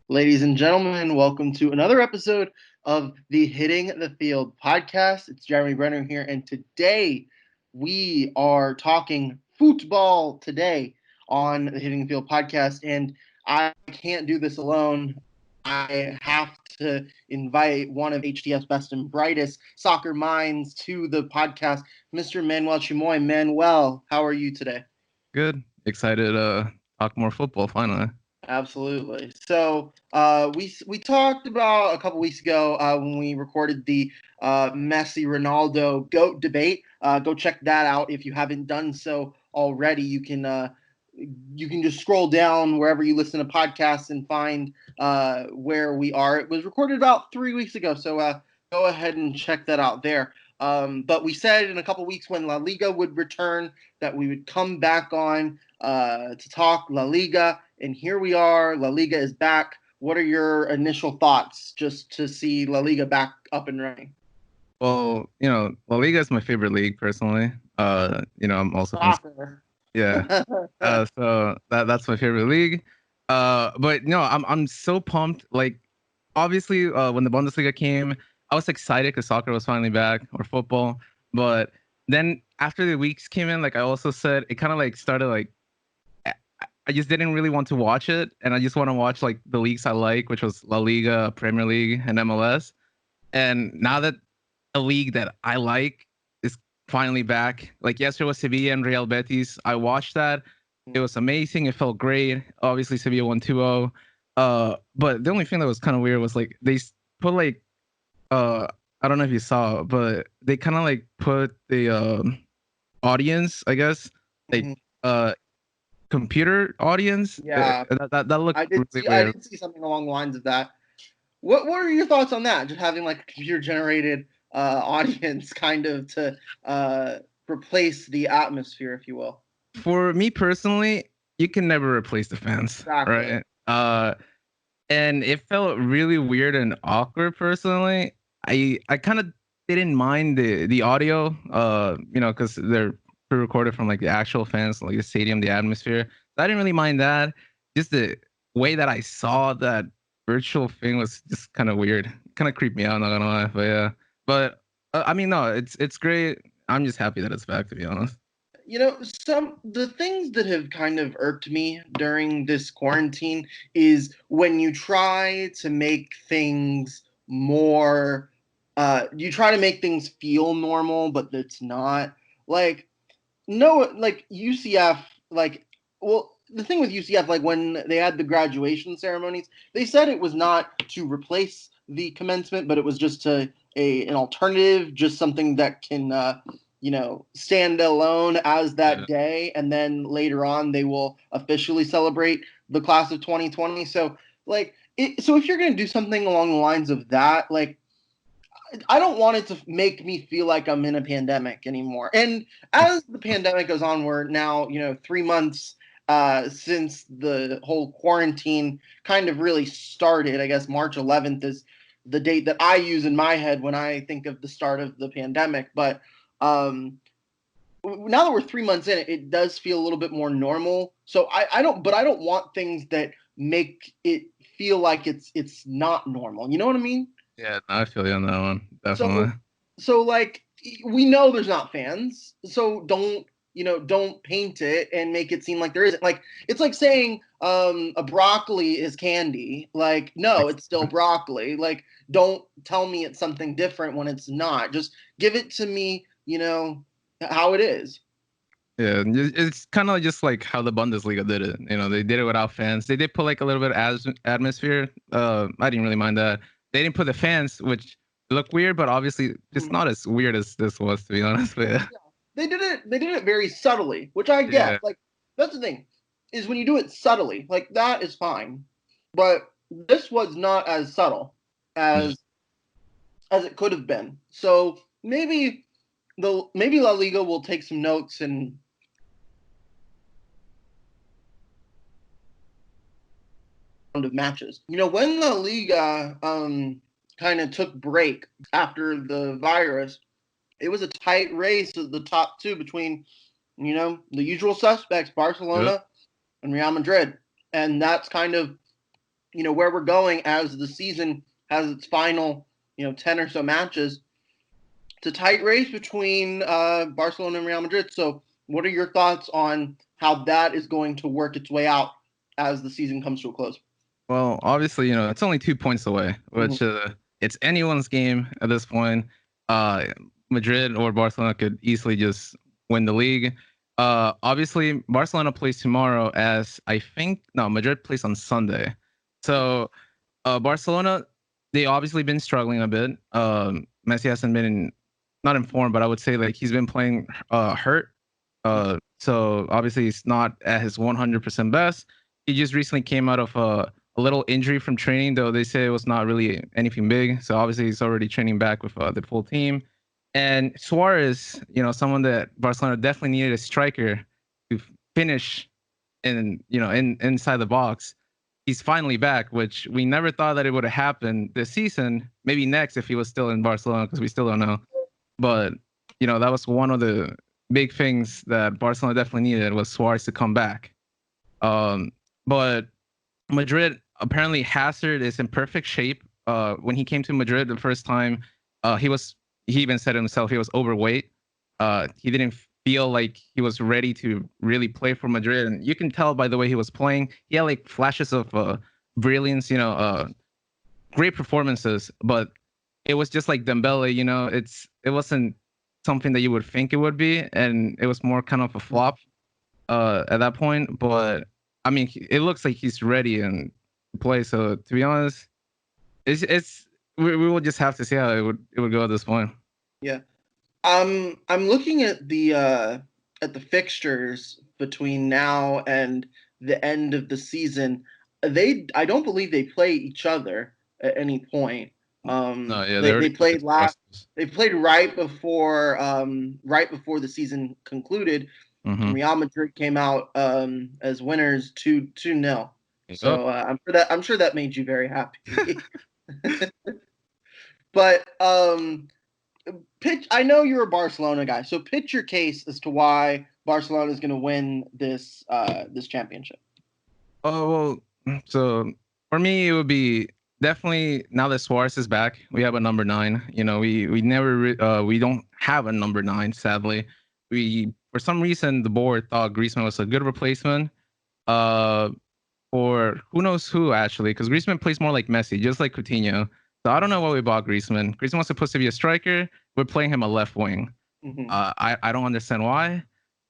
Ladies and gentlemen, welcome to another episode of the Hitting the Field podcast. It's Jeremy Brener here, and today we are talking football today on the Hitting the Field podcast. And I can't do this alone. I have to invite one of HTF's best and brightest soccer minds to the podcast, Mr. Manuel Chimoy. Manuel, how are you today? Good. Excited to talk more football finally. Absolutely. So we talked about a couple weeks ago when we recorded the Messi Ronaldo GOAT debate. Go check that out if you haven't done so already. You can just scroll down wherever you listen to podcasts and find where we are. It was recorded about 3 weeks ago, so go ahead and check that out there. But we said in a couple weeks when La Liga would return that we would come back on to talk La Liga, and here we are. La Liga is back. What are your initial thoughts just to see La Liga back up and running? Well, La Liga is my favorite league personally. I'm also from Soccer. yeah. So that's my favorite league. But no, I'm so pumped. Like, obviously, when the Bundesliga came, I was excited because soccer was finally back or football. But then after the weeks came in, like I also said, it kind of like started like I just didn't really want to watch it, and I just want to watch like the leagues I like, which was La Liga, Premier League, and MLS. And now that a league that I like is finally back, like yesterday was Sevilla and Real Betis. I watched that. It was amazing. It felt great. Obviously, Sevilla won 2-0. But the only thing that was kind of weird was like they put like I don't know if you saw, but they kind of like put the audience, I guess, like Mhm. uh computer audience. Yeah, That looked really I weird. did see something along the lines of that. What are your thoughts on that? Just having like a computer generated audience, kind of to uh, replace the atmosphere, if you will. For me personally, you can never replace the fans, Exactly. right? And it felt really weird and awkward personally. I kind of didn't mind the audio, because they're pre-recorded from like the actual fans, like the stadium, the atmosphere. So I didn't really mind that. Just the way that I saw that virtual thing was just kind of weird. Kind of creeped me out. Not gonna lie, but yeah. But I mean, no, it's great. I'm just happy that it's back. To be honest. Some the things that have kind of irked me during this quarantine is when you try to make things more you try to make things feel normal, but it's not. Like no, like UCF, like, well, the thing with UCF, like when they had the graduation ceremonies, they said it was not to replace the commencement, but it was just an alternative, just something that can stand alone as that Yeah. day, and then later on they will officially celebrate the class of 2020. So so if you're going to do something along the lines of that, like, I don't want it to make me feel like I'm in a pandemic anymore. And as the pandemic goes on, we're now 3 months since the whole quarantine kind of really started. I guess March 11th is the date that I use in my head when I think of the start of the pandemic. But um, now that we're 3 months in, it does feel a little bit more normal. So I don't want things that make it feel like it's not normal. You know what I mean? Yeah, no, I feel you on that one. So Definitely. like we know there's not fans, so don't paint it and make it seem like there isn't. Like it's like saying a broccoli is candy. Like no, it's still broccoli. Like don't tell me it's something different when it's not. Just give it to me, how it is. Yeah, it's kind of just like how the Bundesliga did it. They did it without fans. They did put like a little bit of atmosphere. I didn't really mind that. They didn't put the fans, which look weird, but obviously it's Mhm. not as weird as this was, to be honest. But yeah, Yeah. They did it very subtly, which I get. yeah, Like that's the thing, is when you do it subtly, like that is fine. But this was not as subtle yeah. as it could have been. So maybe La Liga will take some notes and round of matches. When La Liga kind of took break after the virus, it was a tight race at the top two between the usual suspects, Yep. Barcelona and Real Madrid. and that's kind of where we're going as the season has its final 10 or so matches. It's a tight race between Barcelona and Real Madrid. So, what are your thoughts on how that is going to work its way out as the season comes to a close? Well, obviously, it's only 2 points away, which it's anyone's game at this point. Madrid or Barcelona could easily just win the league. Obviously, Barcelona plays tomorrow, as I think no, Madrid plays on Sunday. So, Barcelona, they obviously been struggling a bit. Messi hasn't been not informed, but I would say like he's been playing hurt. So obviously he's not at his 100% best. He just recently came out of a little injury from training, though they say it was not really anything big. So obviously he's already training back with the full team. And Suarez, someone that Barcelona definitely needed a striker to finish inside the box. He's finally back, which we never thought that it would have happened this season. Maybe next if he was still in Barcelona, because we still don't know. But that was one of the big things that Barcelona definitely needed, was Suarez to come back. But Madrid, apparently Hazard is in perfect shape. When he came to Madrid the first time, he even said himself he was overweight. He didn't feel like he was ready to really play for Madrid, and you can tell by the way he was playing. He had like flashes of brilliance, great performances, but it was just like Dembele. It wasn't something that you would think it would be, and it was more kind of a flop at that point. But I mean, it looks like he's ready and play. So to be honest, we will just have to see how it would go at this point. Yeah. I'm looking at the fixtures between now and the end of the season. I don't believe they play each other at any point. No, yeah, they played last. Brussels. They played right before the season concluded. Mm-hmm. Real Madrid came out as winners 2-0. So I'm sure that made you very happy. But I know you're a Barcelona guy, so pitch your case as to why Barcelona is going to win this championship. Oh well, so for me it would be definitely, now that Suarez is back, we have a number 9. We never we don't have a number 9, sadly. We, for some reason, the board thought Griezmann was a good replacement. Or who knows who, actually, because Griezmann plays more like Messi, just like Coutinho. So I don't know why we bought Griezmann. Griezmann was supposed to be a striker. We're playing him a left wing. Mm-hmm. I don't understand why,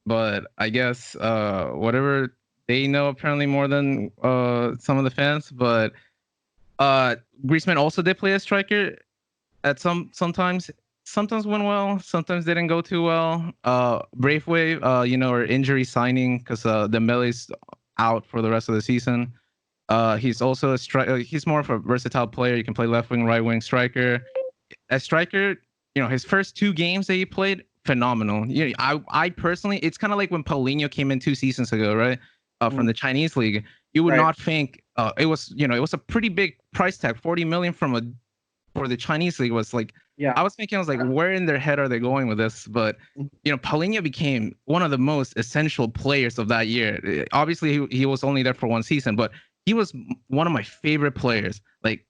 but I guess whatever, they know apparently more than some of the fans. But Griezmann also did play a striker at sometimes. Sometimes went well, sometimes didn't go too well. Braithwaite, or injury signing, because Dembele's out for the rest of the season. He's also he's more of a versatile player. You can play left wing, right wing, striker. As striker, his first 2 games that he played, phenomenal. I personally, it's kind of like when Paulinho came in 2 seasons ago, right? From the Chinese league. You would not think it was, it was a pretty big price tag. 40 million for the Chinese league was like, yeah. I was thinking, I was like, where in their head are they going with this? But Paulinho became one of the most essential players of that year. Obviously, he was only there for 1 season, but he was one of my favorite players, like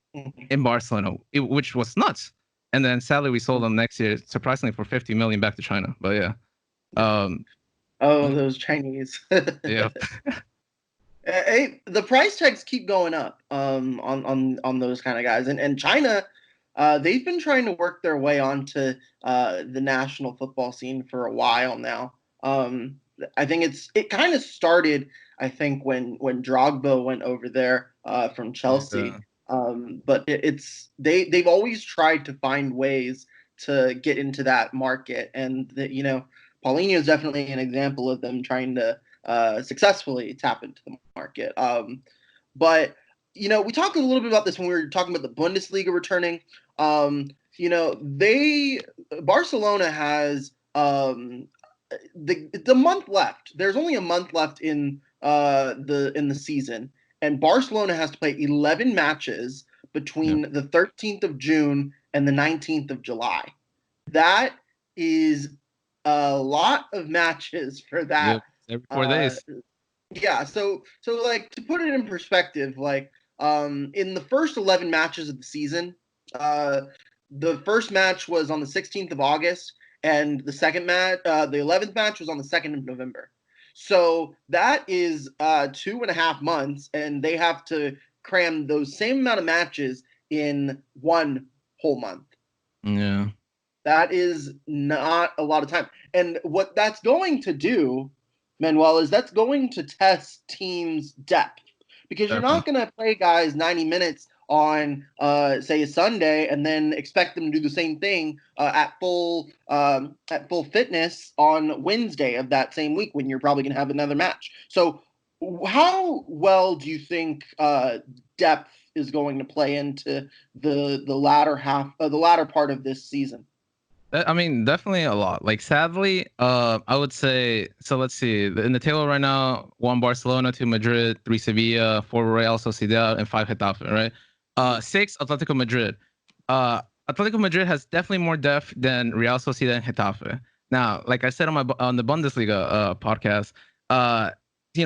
in Barcelona, which was nuts. And then sadly, we sold him next year, surprisingly, for 50 million back to China. But yeah. Those Chinese. Yeah. Hey, the price tags keep going up on those kind of guys, and China, they've been trying to work their way onto the national football scene for a while now. I think it kind of started, I think, when Drogba went over there from Chelsea. But they've always tried to find ways to get into that market, and Paulinho is definitely an example of them trying to successfully tap into the market. But we talked a little bit about this when we were talking about the Bundesliga returning. Barcelona has the month left. There's only a month left in the season, and Barcelona has to play 11 matches between the 13th of June and the 19th of July. That is a lot of matches for that. Every 4 days. Yeah, so like to put it in perspective, like in the first 11 matches of the season, the first match was on the 16th of August, and the second match, the 11th match was on the 2nd of November. So that is 2.5 months, and they have to cram those same amount of matches in one whole month. Yeah. That is not a lot of time. And what that's going to do, Manuel, is that's going to test teams' depth because you're not Definitely. going to play guys 90 minutes on, say, a Sunday and then expect them to do the same thing at full fitness on Wednesday of that same week when you're probably going to have another match. So, how well do you think depth is going to play into the latter half, the latter part of this season? I mean, definitely a lot. Like, sadly, I would say. So let's see. In the table right now, 1 Barcelona, 2 Madrid, 3 Sevilla, 4 Real Sociedad, and 5 Getafe. Right. 6 Atletico Madrid. Atletico Madrid has definitely more depth than Real Sociedad and Getafe. Now, like I said on the Bundesliga podcast, uh,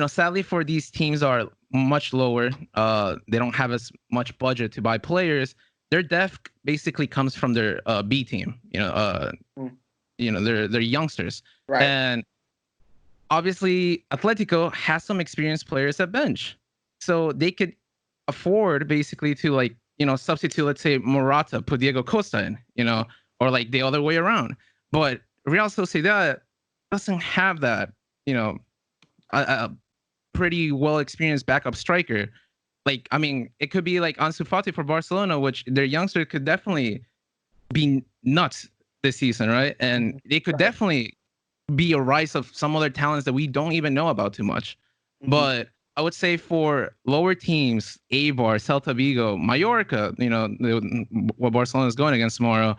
sadly for these teams are much lower. They don't have as much budget to buy players. Their depth basically comes from their B team. Mm. They're youngsters, Right. and obviously Atletico has some experienced players at bench, so they could afford basically to substitute, let's say Morata, put Diego Costa in, or like the other way around. But Real Sociedad doesn't have that, a pretty well experienced backup striker. Like, I mean, it could be like Ansu Fati for Barcelona, which their youngster could definitely be nuts this season, right? And they could Right. definitely be a rise of some other talents that we don't even know about too much. Mm-hmm. But I would say for lower teams, Eibar, Celta Vigo, Mallorca, what Barcelona is going against tomorrow,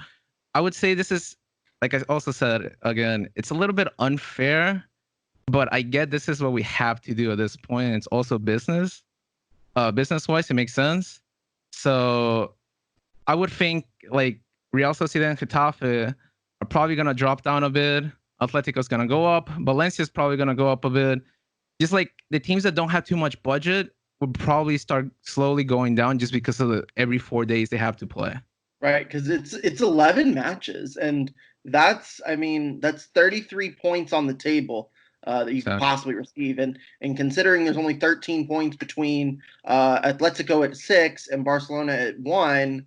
I would say this is, like I also said again, it's a little bit unfair, but I get this is what we have to do at this point. And it's also business. Business wise, it makes sense. So I would think like Real Sociedad and Getafe are probably gonna drop down a bit. Atletico's gonna go up. Valencia's probably gonna go up a bit. Just like the teams that don't have too much budget would probably start slowly going down just because of the every 4 days they have to play. Right, because it's 11 matches, and that's 33 points on the table that you could Exactly. possibly receive, and considering there's only 13 points between Atletico at 6 and Barcelona at 1,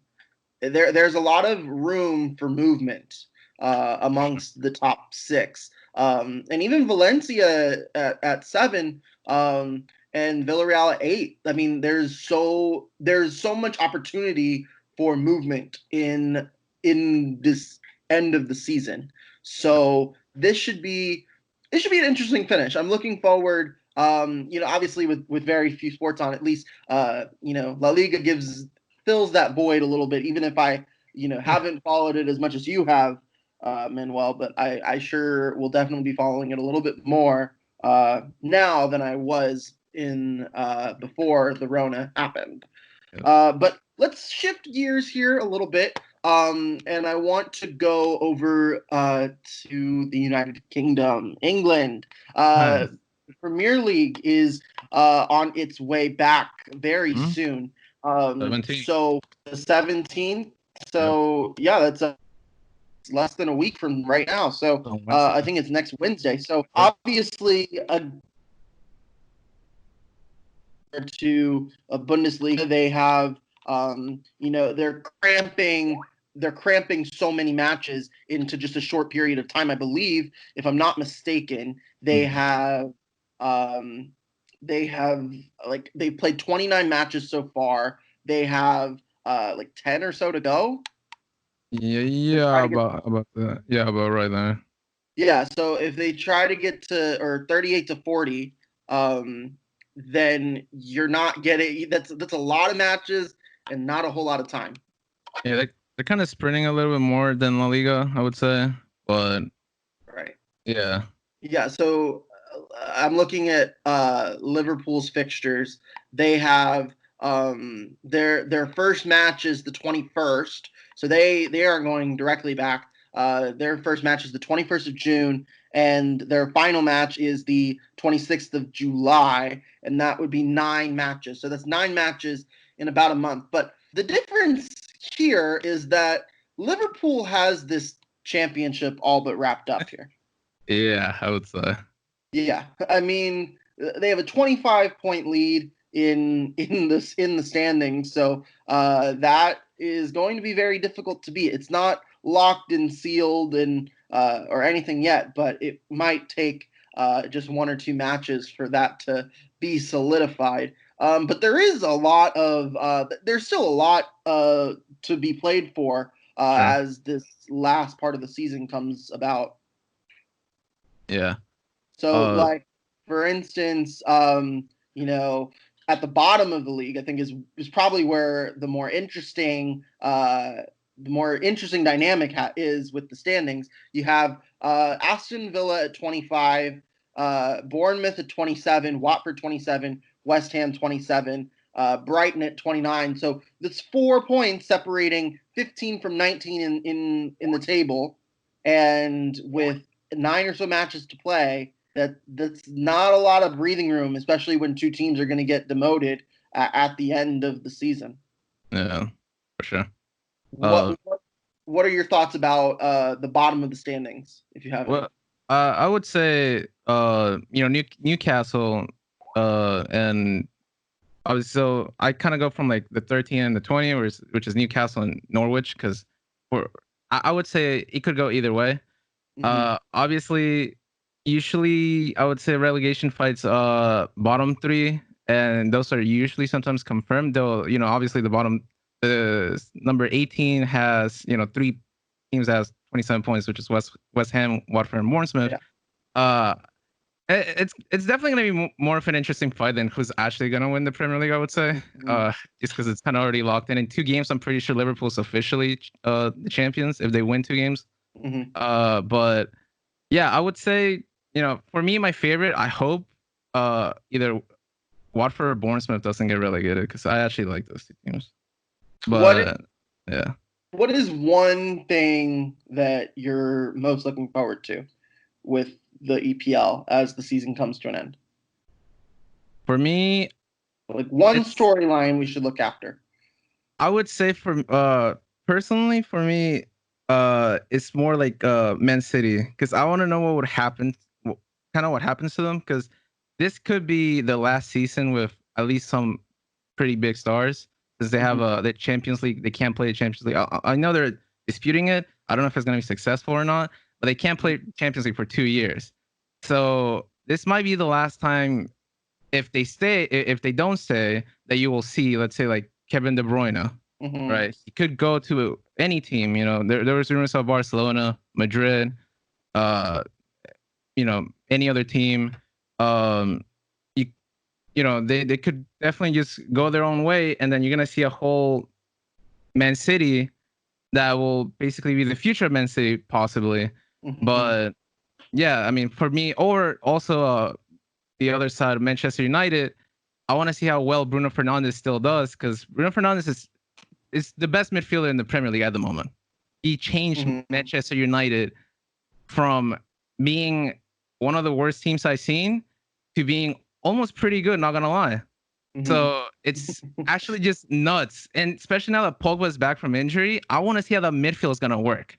there's a lot of room for movement amongst the top 6, and even Valencia at 7. And Villarreal at 8. I mean, there's so much opportunity for movement in this end of the season. So this should be an interesting finish. I'm looking forward. Obviously with very few sports on, at least La Liga fills that void a little bit, even if I haven't followed it as much as you have, Manuel. But I sure will definitely be following it a little bit more now than I was in before the Rona happened. Yeah. But let's shift gears here a little bit. And I want to go over to the United Kingdom, England. Nice. Premier League is on its way back very Hmm? soon. 17. So the 17th. Yep. So yeah, that's less than a week from right now. So On Wednesday. I think it's next Wednesday. So Yep. obviously, to a Bundesliga, they have they're cramping so many matches into just a short period of time. I believe, if I'm not mistaken, Yeah. um, they have like they played 29 matches so far. They have like 10 or so to go Yeah, to try yeah, to get. about that. Yeah, about right there. Yeah, so if they try to get to or 38 to 40, then you're not getting that's a lot of matches and not a whole lot of time. Yeah, they're kind of sprinting a little bit more than La Liga, I would say. But Right. yeah. Yeah, so I'm looking at Liverpool's fixtures. They have their first match is the 21st, so they are going directly back. Their first match is the 21st of June, and their final match is the 26th of July, and that would be 9 matches. So that's 9 matches in about a month. But the difference here is that Liverpool has this championship all but wrapped up here. Yeah, I would say. Yeah, I mean, they have a 25-point lead in the standings, so that is going to be very difficult to beat. It's not locked and sealed and or anything yet, but it might take just 1 or 2 matches for that to be solidified. But there's still a lot to be played for Sure. as this last part of the season comes about. Yeah. So, like, for instance, at the bottom of the league, I think is probably where the more interesting dynamic is with the standings. You have Aston Villa at 25, Bournemouth at 27, Watford 27, West Ham 27, Brighton at 29. So that's 4 points separating 15 from 19 in the table, and with 9 or so matches to play, that's not a lot of breathing room, especially when 2 teams are going to get demoted at the end of the season. Yeah, for sure. What are your thoughts about the bottom of the standings, if you have any? Well, I would say Newcastle, and so I kind of go from like the 13 and the 20, which is Newcastle and Norwich, because I would say it could go either way. Obviously, usually I would say relegation fights bottom 3, and those are usually sometimes confirmed. Though obviously the number 18 has 3 teams that has 27 points, which is West Ham, Watford, and Bournemouth. Yeah. It's definitely going to be more of an interesting fight than who's actually going to win the Premier League, I would say. Just because it's kind of already locked in. In 2 games, I'm pretty sure Liverpool's officially the champions if they win 2 games. But yeah, I would say, for me, my favorite, I hope either Watford or Bournemouth doesn't get relegated, because I actually like those 2 teams. But yeah. What is one thing that you're most looking forward to with the EPL as the season comes to an end? For me, like one storyline we should look after. I would say personally for me, it's more like Man City, because I want to know what would happen, kind of what happens to them, because this could be the last season with at least some pretty big stars, because they have the Champions League. They can't play the Champions League. I know they're disputing it. I don't know if it's going to be successful or not, but they can't play Champions League for 2 years. So this might be the last time, if they don't stay, that you will see, let's say, like Kevin De Bruyne, right? He could go to any team. There was rumors of Barcelona, Madrid, any other team. They could definitely just go their own way, and then you're gonna see a whole Man City that will basically be the future of Man City, possibly. But yeah, I mean, for me, or also the other side of Manchester United, I want to see how well Bruno Fernandes still does, because Bruno Fernandes is the best midfielder in the Premier League at the moment. He changed Manchester United from being one of the worst teams I've seen to being almost pretty good, not gonna lie. So it's actually just nuts. And especially now that Pogba is back from injury, I want to see how the midfield is gonna work.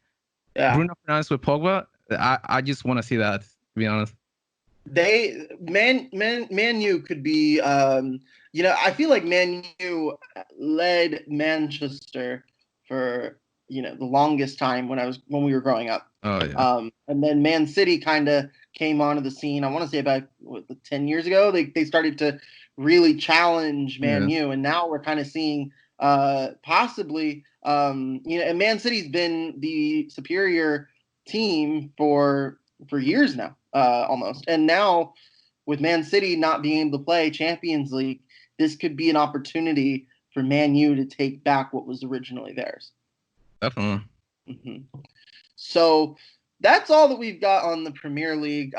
Yeah. Bruno Fernandes with Pogba, I just want to see that, to be honest. Man U could be I feel like Man U led Manchester for the longest time when we were growing up. Oh yeah. And then Man City kind of came onto the scene. I want to say about 10 years ago. They started to really challenge Man U, and now we're kind of seeing possibly and Man City's been the superior team for years now, almost. And now with Man City not being able to play Champions League, this could be an opportunity for Man U to take back what was originally theirs. Definitely. So that's all that we've got on the Premier League.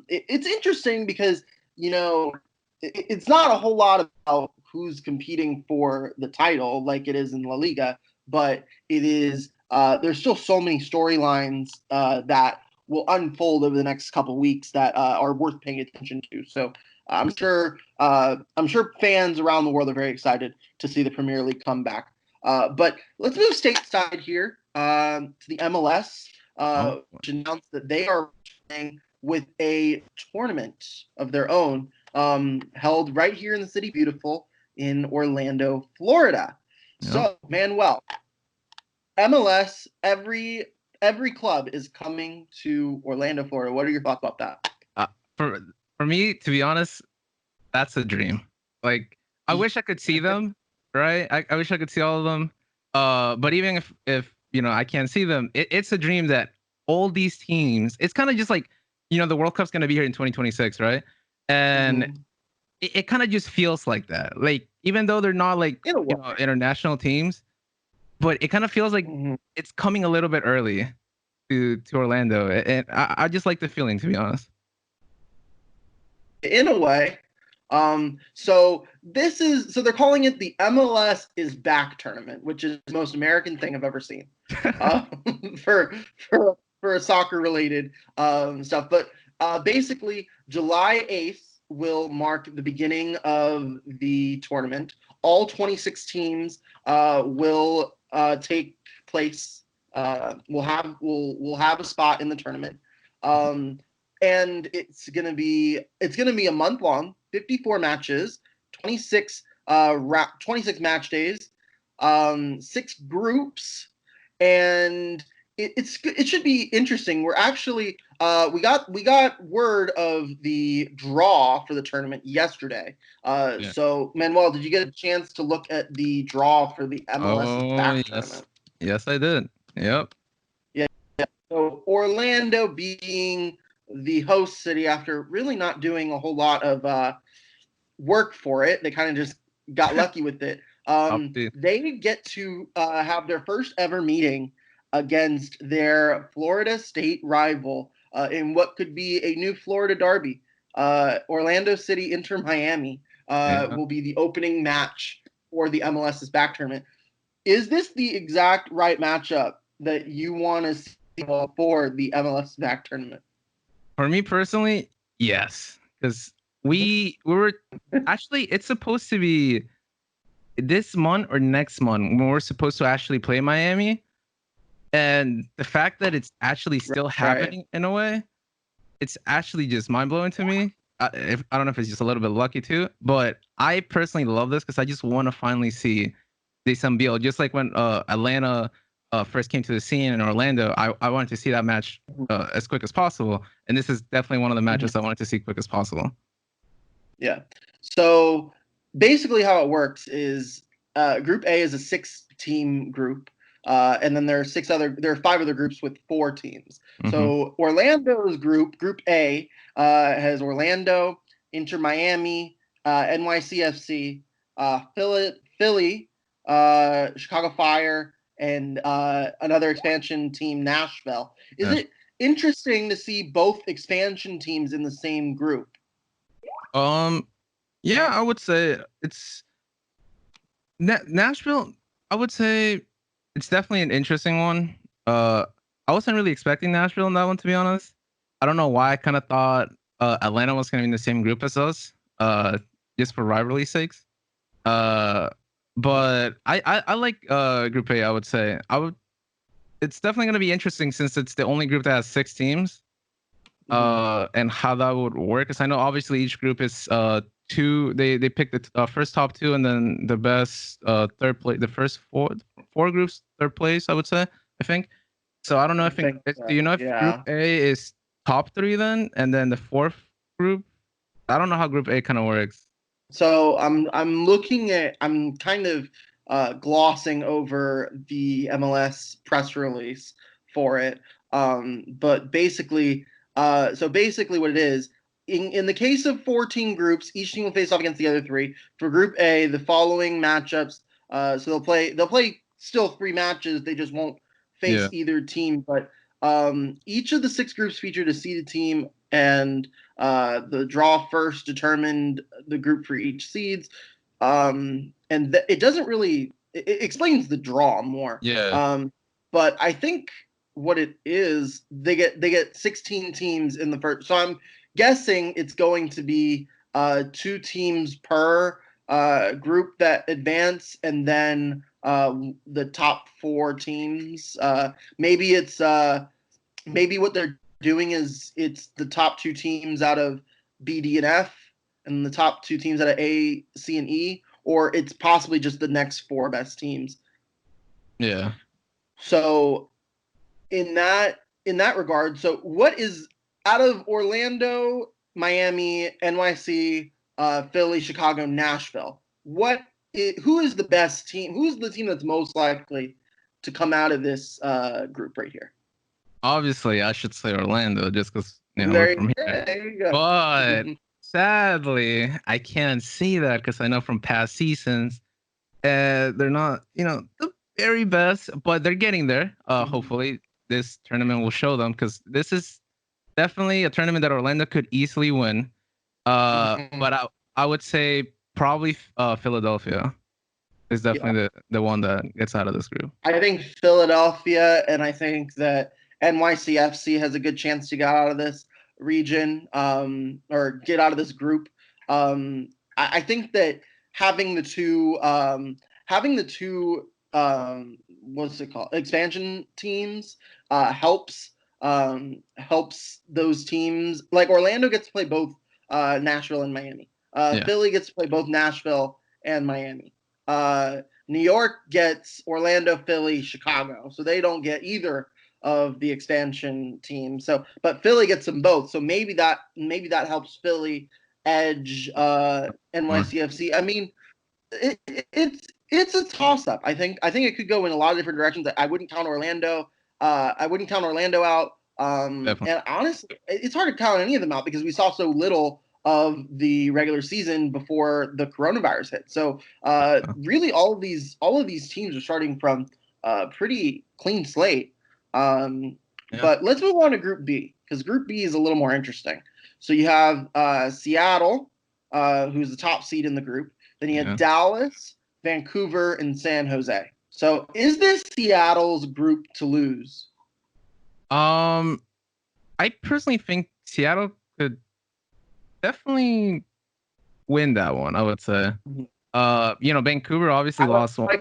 It's interesting because, it's not a whole lot about who's competing for the title like it is in La Liga, but it is there's still so many storylines that will unfold over the next couple weeks that are worth paying attention to. So I'm sure fans around the world are very excited to see the Premier League come back. But let's move stateside here to the MLS, which announced that they are playing with a tournament of their own held right here in the City Beautiful in Orlando, Florida. Yep. So, Manuel, MLS, every club is coming to Orlando, Florida. What are your thoughts about that? For me, to be honest, that's a dream. Like, I wish I could see them, right? I wish I could see all of them. But even if I can't see them, it's a dream that all these teams. It's kind of just like the World Cup's gonna be here in 2026, right? And it kind of just feels like that. Like, even though they're not like international teams, but it kind of feels like it's coming a little bit early to Orlando, and I just like the feeling, to be honest. In a way. So they're calling it the MLS is Back tournament, which is the most American thing I've ever seen for a soccer related stuff. But basically, July 8th will mark the beginning of the tournament. All 26 teams will take place. We'll have a spot in the tournament. And it's gonna be a month long, 54 matches, 26 match days, 6 groups, and it should be interesting. We're actually we got word of the draw for the tournament yesterday. So Manuel, did you get a chance to look at the draw for the MLS Back tournament? Yes, I did. Yep. Yeah. So Orlando being the host city, after really not doing a whole lot of work for it, they kind of just got lucky with it. They get to have their first ever meeting against their Florida State rival in what could be a new Florida derby. Orlando City Inter Miami will be the opening match for the MLS's Back tournament. Is this the exact right matchup that you want to see for the MLS Back tournament? For me personally, yes, because we were actually, it's supposed to be this month or next month when we're supposed to actually play Miami, and the fact that it's actually still happening in a way, it's actually just mind blowing to me. I don't know if it's just a little bit lucky too, but I personally love this because I just want to finally see the Biel, just like when Atlanta first came to the scene in Orlando. I wanted to see that match as quick as possible, and this is definitely one of the matches I wanted to see quick as possible. Yeah. So basically, how it works is Group A is a 6-team group, and then there are 5 other groups with 4 teams. So Orlando's Group A, has Orlando, Inter Miami, NYCFC, Philly, Chicago Fire, and another expansion team, Nashville. Is it interesting to see both expansion teams in the same group? Yeah, I would say it's Nashville. I would say it's definitely an interesting one. I wasn't really expecting Nashville in that one, to be honest. I don't know why. I kind of thought Atlanta was going to be in the same group as us, just for rivalry sakes. But I like Group A. I would say It's definitely going to be interesting since it's the only group that has 6 teams. And how that would work, because I know obviously each group is 2. They pick the first top 2, and then the best third place. The first 4 groups, third place, I would say. I think. So I don't know if do you know if Group A is top 3 then, and then the 4th group? I don't know how Group A kind of works. So I'm kind of glossing over the MLS press release for it. But basically, what it is, in the case of 14 groups, each team will face off against the other 3. For Group A, the following matchups. So they'll play still 3 matches. They just won't face either team. But each of the 6 groups featured a seeded team, and the draw first determined the group for each seeds. And it doesn't really. It explains the draw more. Yeah. But I think what it is, they get 16 teams in the first. So I'm guessing it's going to be 2 teams per group that advance, and then the top 4 teams. Maybe it's maybe what they're doing is it's the top 2 teams out of B, D, and F, and the top 2 teams out of A, C, and E, or it's possibly just the next 4 best teams. Yeah. So in that regard, so what is out of Orlando, Miami, NYC, Philly, Chicago, Nashville? Who is the best team? Who's the team that's most likely to come out of this group right here? Obviously, I should say Orlando, just because we're from here. There you go. But sadly, I can't say that because I know from past seasons, they're not, the very best, but they're getting there. Hopefully, this tournament will show them, because this is definitely a tournament that Orlando could easily win. But I would say probably Philadelphia is definitely the one that gets out of this group. I think Philadelphia, and I think that NYCFC has a good chance to get out of this region, or get out of this group. I think that having the two what's it called, expansion teams helps those teams. Like Orlando gets to play both Nashville and Miami. Philly gets to play both Nashville and Miami. New York gets Orlando, Philly, Chicago, so they don't get either of the expansion teams. So, but Philly gets them both. So maybe that helps Philly edge NYCFC. I mean, it's a toss up. I think it could go in a lot of different directions. I wouldn't count Orlando. I wouldn't count Orlando out. And honestly, it's hard to count any of them out because we saw so little of the regular season before the coronavirus hit. So really, all of these teams are starting from a pretty clean slate. But let's move on to Group B, because Group B is a little more interesting. So you have Seattle, who's the top seed in the group. Then you have Dallas, Vancouver, and San Jose. So is this Seattle's group to lose? I personally think Seattle could definitely win that one, I would say. Vancouver obviously lost one.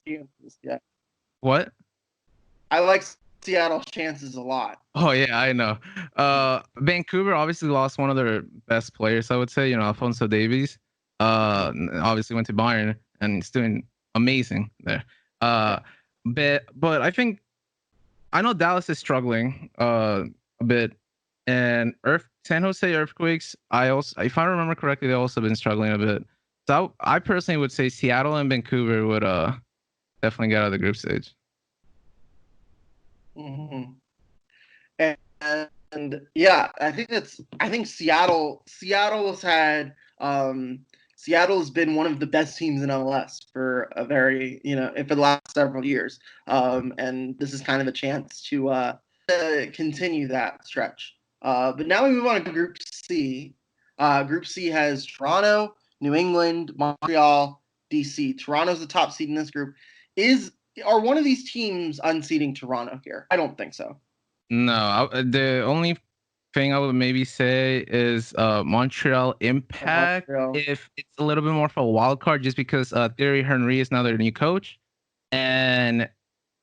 Yeah. What? I like Seattle's chances a lot. Oh yeah, I know. Vancouver obviously lost one of their best players, I would say, Alphonso Davies. Obviously went to Bayern and he's doing amazing there. But I know Dallas is struggling a bit, and San Jose Earthquakes, if I remember correctly, they've also been struggling a bit. So I personally would say Seattle and Vancouver would definitely get out of the group stage. Mm-hmm. And yeah, I think Seattle's been one of the best teams in MLS for a very, for the last several years. And this is kind of a chance to continue that stretch. But now we move on to Group C. Group C has Toronto, New England, Montreal, DC. Toronto's the top seed in this group. Are one of these teams unseeding Toronto here? I don't think so. No, the only thing I would maybe say is Montreal Impact, if it's a little bit more for a wild card, just because Thierry Henry is now their new coach, and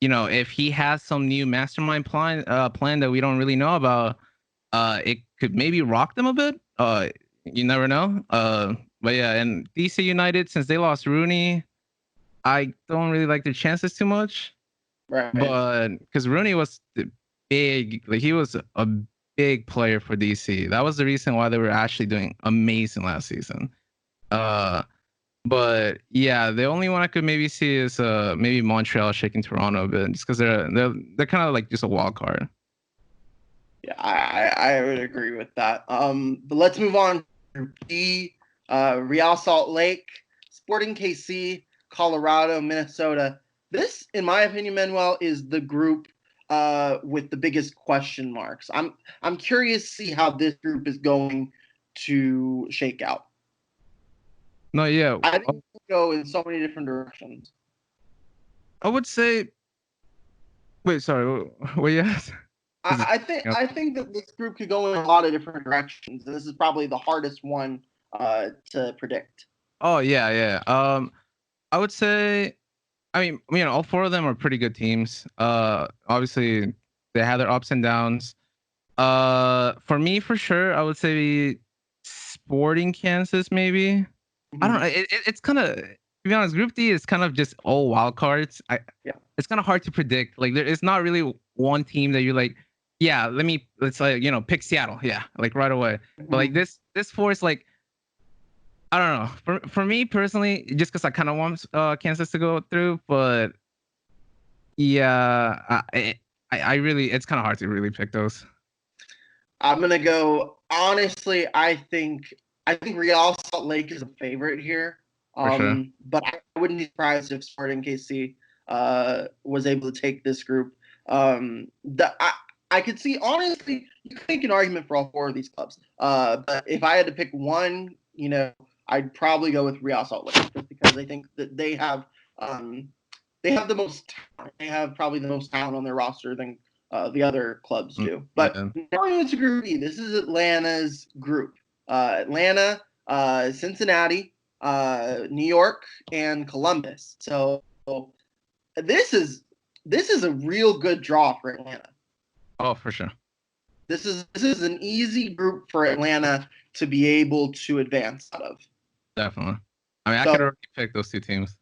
if he has some new mastermind plan that we don't really know about, it could maybe rock them a bit. You never know. But yeah, and DC United, since they lost Rooney, I don't really like their chances too much. Right. But because Rooney was big, like he was a big player for DC. That was the reason why they were actually doing amazing last season. But yeah, the only one I could maybe see is maybe Montreal shaking Toronto a bit, just because they're kind of like just a wild card. Yeah, I would agree with that. But let's move on to B. Real Salt Lake, Sporting KC, Colorado, Minnesota. This, in my opinion, Manuel, is the group with the biggest question marks. I'm curious to see how this group is going to shake out. No, yeah. I think it will go in so many different directions. I would say Wait, sorry. What you asked? I think that this group could go in a lot of different directions. This is probably the hardest one to predict. Oh yeah, yeah. I would say, I mean, all four of them are pretty good teams. Obviously they have their ups and downs. For me, for sure, I would say Sporting Kansas, maybe. I don't know. It's kind of, to be honest, Group D is kind of just all wild cards. Yeah. It's kind of hard to predict. Like it's not really one team that you're like, yeah, let's like pick Seattle, yeah, like right away. But like this four is like, I don't know. For me personally, just because I kind of want Kansas to go through, but yeah, I really, it's kind of hard to really pick those. I'm gonna go. Honestly, I think Real Salt Lake is a favorite here. For sure. But I wouldn't be surprised if Sporting KC was able to take this group. I could see, honestly, you could make an argument for all four of these clubs. But if I had to pick one, I'd probably go with Real Salt Lake, just because I think that they have the most talent. They have probably the most talent on their roster than the other clubs do. But now into Group E. This is Atlanta's group. Atlanta, Cincinnati, New York, and Columbus. So this is a real good draw for Atlanta. Oh, for sure. This is an easy group for Atlanta to be able to advance out of. Definitely. I mean, I could already pick those two teams.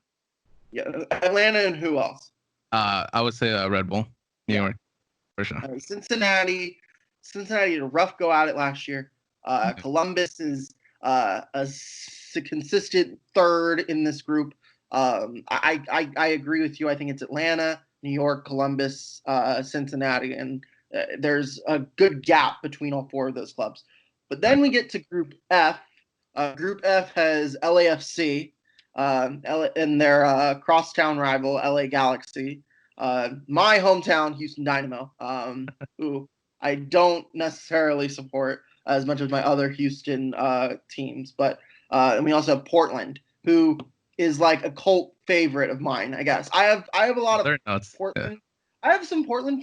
Yeah, Atlanta and who else? I would say Red Bull, New York, for sure. Cincinnati had a rough go at it last year. Columbus is a consistent third in this group. I agree with you. I think it's Atlanta, New York, Columbus, Cincinnati, and there's a good gap between all four of those clubs. But then we get to Group F. Group F has LAFC and their crosstown rival LA Galaxy. My hometown, Houston Dynamo, who I don't necessarily support as much as my other Houston teams. But and we also have Portland, who is like a cult favorite of mine, I guess. I have a lot of Portland. Yeah. I have some Portland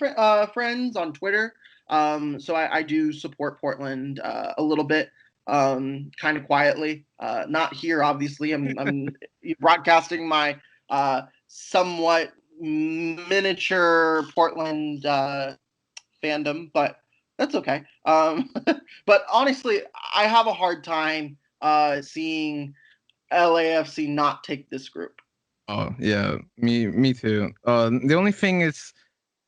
friends on Twitter, so I do support Portland a little bit, kind of quietly. Not here, obviously. I'm broadcasting my somewhat miniature Portland fandom, but that's okay. But honestly, I have a hard time seeing LAFC not take this group. Oh yeah, me too. The only thing is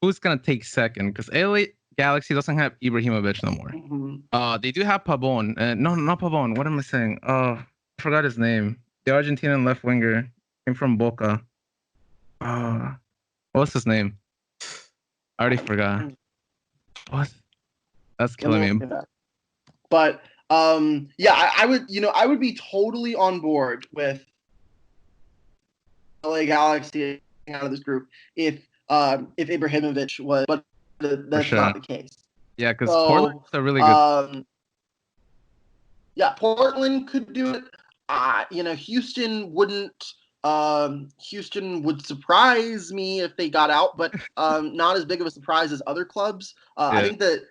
who's gonna take second, because LA Galaxy doesn't have Ibrahimovic no more. Mm-hmm. They do have Pavon. No, not Pavon. What am I saying? I forgot his name. The Argentinian left winger came from Boca. What's his name? I already forgot. What? That's killing me. But yeah, I would be totally on board with LA Galaxy out of this group if Ibrahimovic was, but that's not the case. Yeah, because Portland's a really good. Yeah, Portland could do it. Houston wouldn't. Houston would surprise me if they got out, but not as big of a surprise as other clubs. I think that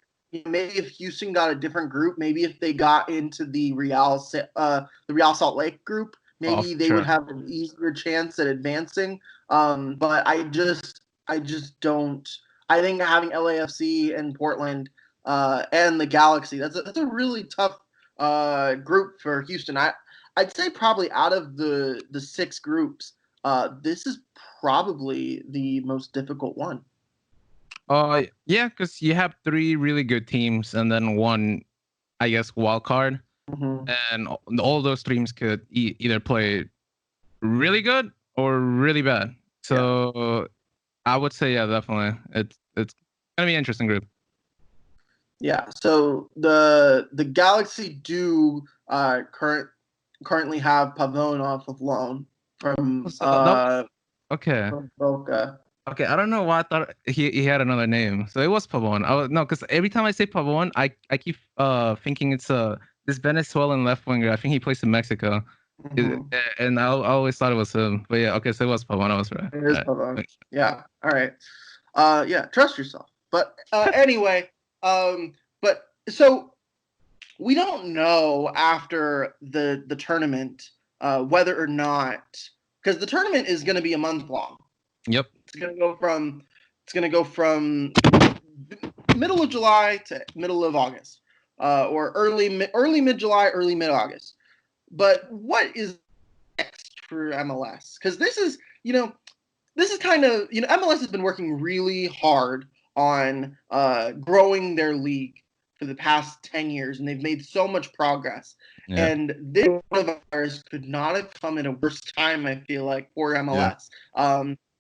maybe if Houston got a different group, maybe if they got into the Real Salt Lake group, maybe they would have an easier chance at advancing. But I just don't. I think having LAFC and Portland and the Galaxy, that's a really tough group for Houston. I'd say probably out of the 6 groups, this is probably the most difficult one. Yeah, because you have 3 really good teams and then one, I guess, wild card, and all those teams could either play really good or really bad. So I would say, yeah, definitely, it's gonna be an interesting group. Yeah. So the Galaxy do currently have Pavon off of loan from okay. From Boca. Okay, I don't know why I thought he had another name. So it was Pavon. No, because every time I say Pavon, I keep thinking it's this Venezuelan left winger. I think he plays in Mexico, and I always thought it was him. But yeah, okay, so it was Pavon. I was right. It is Pavon. Yeah. All right. Yeah, trust yourself. But anyway, but so we don't know after the tournament whether or not, because the tournament is going to be a month long. Yep. It's going to go from middle of July to middle of August, or early mid July, early mid August. But what is next for MLS? Because this is kind of, MLS has been working really hard on growing their league for the past 10 years, and they've made so much progress. Yeah. And this coronavirus could not have come at a worse time, I feel like, for MLS,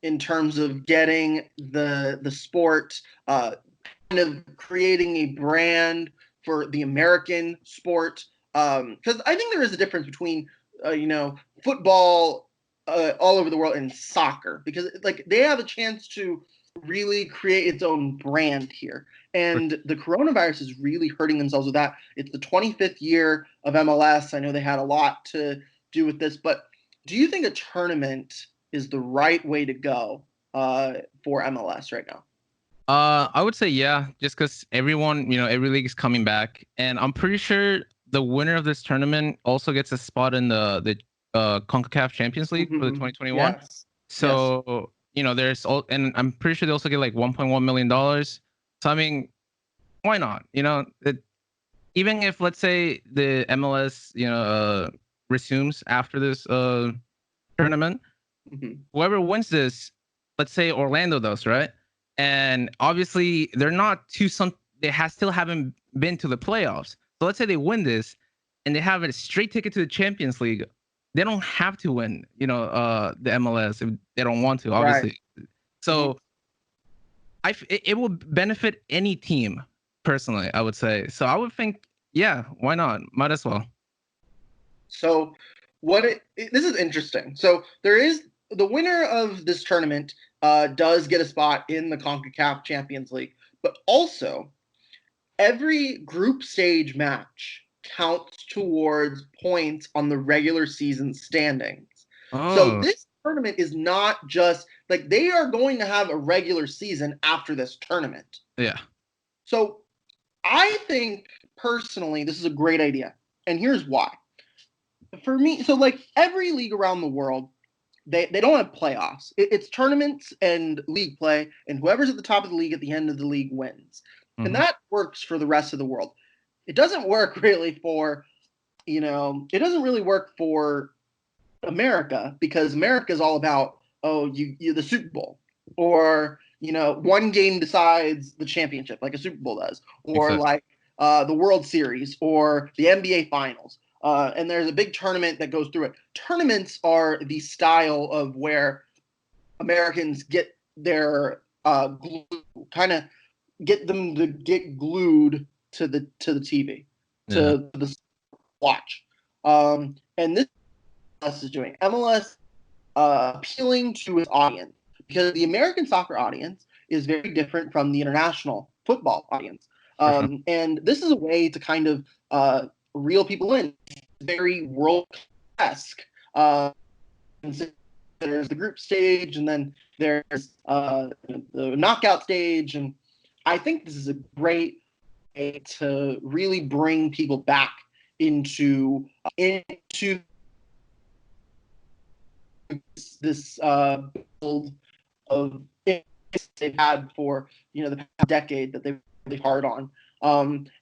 in terms of getting the sport, kind of creating a brand for the American sport. Because I think there is a difference between, football all over the world and soccer, because like they have a chance to really create its own brand here. And the coronavirus is really hurting themselves with that. It's the 25th year of MLS. I know they had a lot to do with this, but do you think a tournament is the right way to go for MLS right now? I would say yeah, just because everyone, every league is coming back, and I'm pretty sure the winner of this tournament also gets a spot in the CONCACAF Champions League for the 2021. Yes. So there's all, and I'm pretty sure they also get like 1.1 million dollars. So I mean, why not? Even if, let's say, the MLS resumes after this tournament, whoever wins this, let's say Orlando does, right? And obviously they're not too they still haven't been to the playoffs. So let's say they win this and they have a straight ticket to the Champions League. They don't have to win, the MLS if they don't want to, obviously. Right. So it will benefit any team, personally, I would say. So I would think, yeah, why not? Might as well. So this is interesting. So there is the winner of this tournament does get a spot in the CONCACAF Champions League, but also every group stage match counts towards points on the regular season standings. Oh. So this tournament is not just like they are going to have a regular season after this tournament. Yeah. So I think personally this is a great idea, and here's why. For me, so like every league around the world, they don't have playoffs. It's tournaments and league play, and whoever's at the top of the league at the end of the league wins. Mm-hmm. And that works for the rest of the world. It doesn't work really for, it doesn't really work for America, because America is all about, you the Super Bowl, or, one game decides the championship like a Super Bowl does, or exactly. Like the World Series or the NBA Finals. And there's a big tournament that goes through it. Tournaments are the style of where Americans get their glue, kind of get them to get glued to the TV, to the watch. And this is doing MLS appealing to its audience, because the American soccer audience is very different from the international football audience. And this is a way to kind of reel people in. Very world-esque. There's the group stage, and then there's the knockout stage, and I think this is a great way to really bring people back into this build of they've had for the past decade that they've really hard on.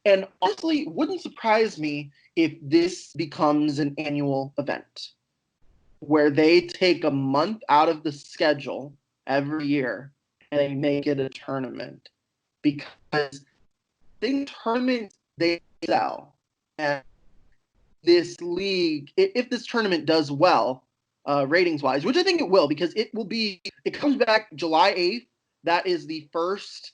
And honestly, it wouldn't surprise me if this becomes an annual event where they take a month out of the schedule every year and they make it a tournament, because I think tournaments, they sell. And this league, if this tournament does well, ratings wise, which I think it will, because it comes back July 8th. That is the first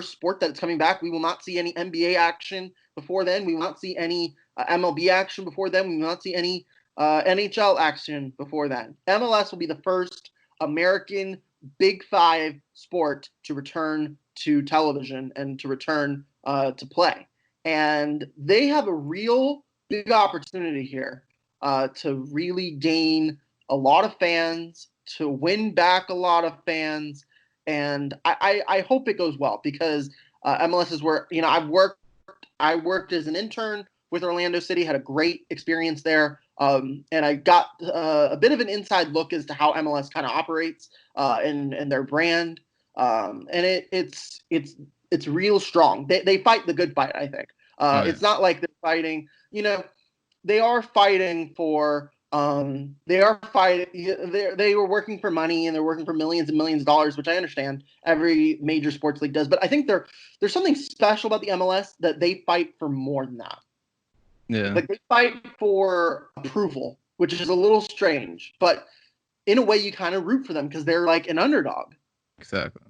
sport that's coming back. We will not see any NBA action before then. We will not see any MLB action before then. We will not see any NHL action before then. MLS will be the first American Big Five sport to return to television and to return to play. And they have a real big opportunity here to really gain a lot of fans, to win back a lot of fans, and I hope it goes well because MLS is where I worked as an intern with Orlando City, had a great experience there, and I got a bit of an inside look as to how MLS kind of operates and their brand, and it's real strong. They fight the good fight, I think. It's not like they're fighting, they are fighting for they were working for money and they're working for millions and millions of dollars, which I understand every major sports league does, but I think there's something special about the MLS that they fight for more than that. Yeah. Like they fight for approval, which is a little strange, but in a way you kind of root for them because they're like an underdog. Exactly.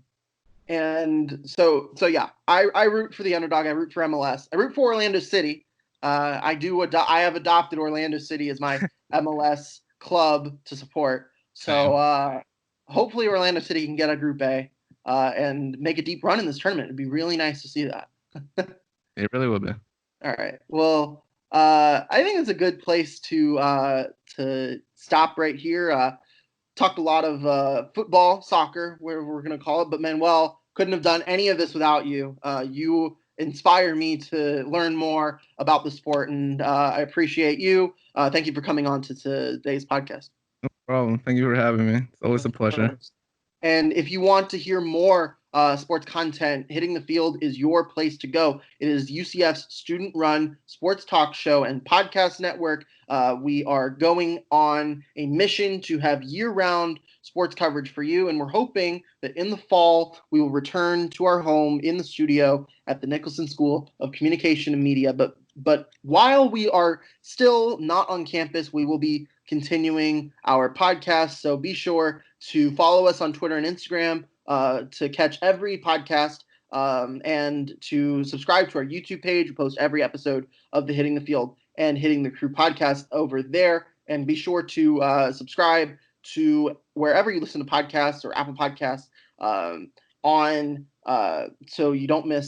And so yeah, I root for the underdog. I root for MLS. I root for Orlando City. I have adopted Orlando City as my MLS club to support. So hopefully Orlando City can get a Group A and make a deep run in this tournament. It'd be really nice to see that. It really will be. All right. Well, I think it's a good place to stop right here. Talked a lot of football, soccer, where we're going to call it. But Manuel, couldn't have done any of this without you. You inspire me to learn more about the sport, and I appreciate you. Thank you for coming on to today's podcast. No problem. Thank you for having me. It's always a pleasure. And if you want to hear more sports content, Hitting the Field is your place to go. It is UCF's student-run sports talk show and podcast network. We are going on a mission to have year-round sports coverage for you, and we're hoping that in the fall we will return to our home in the studio at the Nicholson School of Communication and Media. But while we are still not on campus, we will be continuing our podcast. So be sure to follow us on Twitter and Instagram to catch every podcast and to subscribe to our YouTube page. We post every episode of the Hitting the Field and Hitting the Crew podcast over there. And be sure to subscribe to wherever you listen to podcasts or Apple Podcasts so you don't miss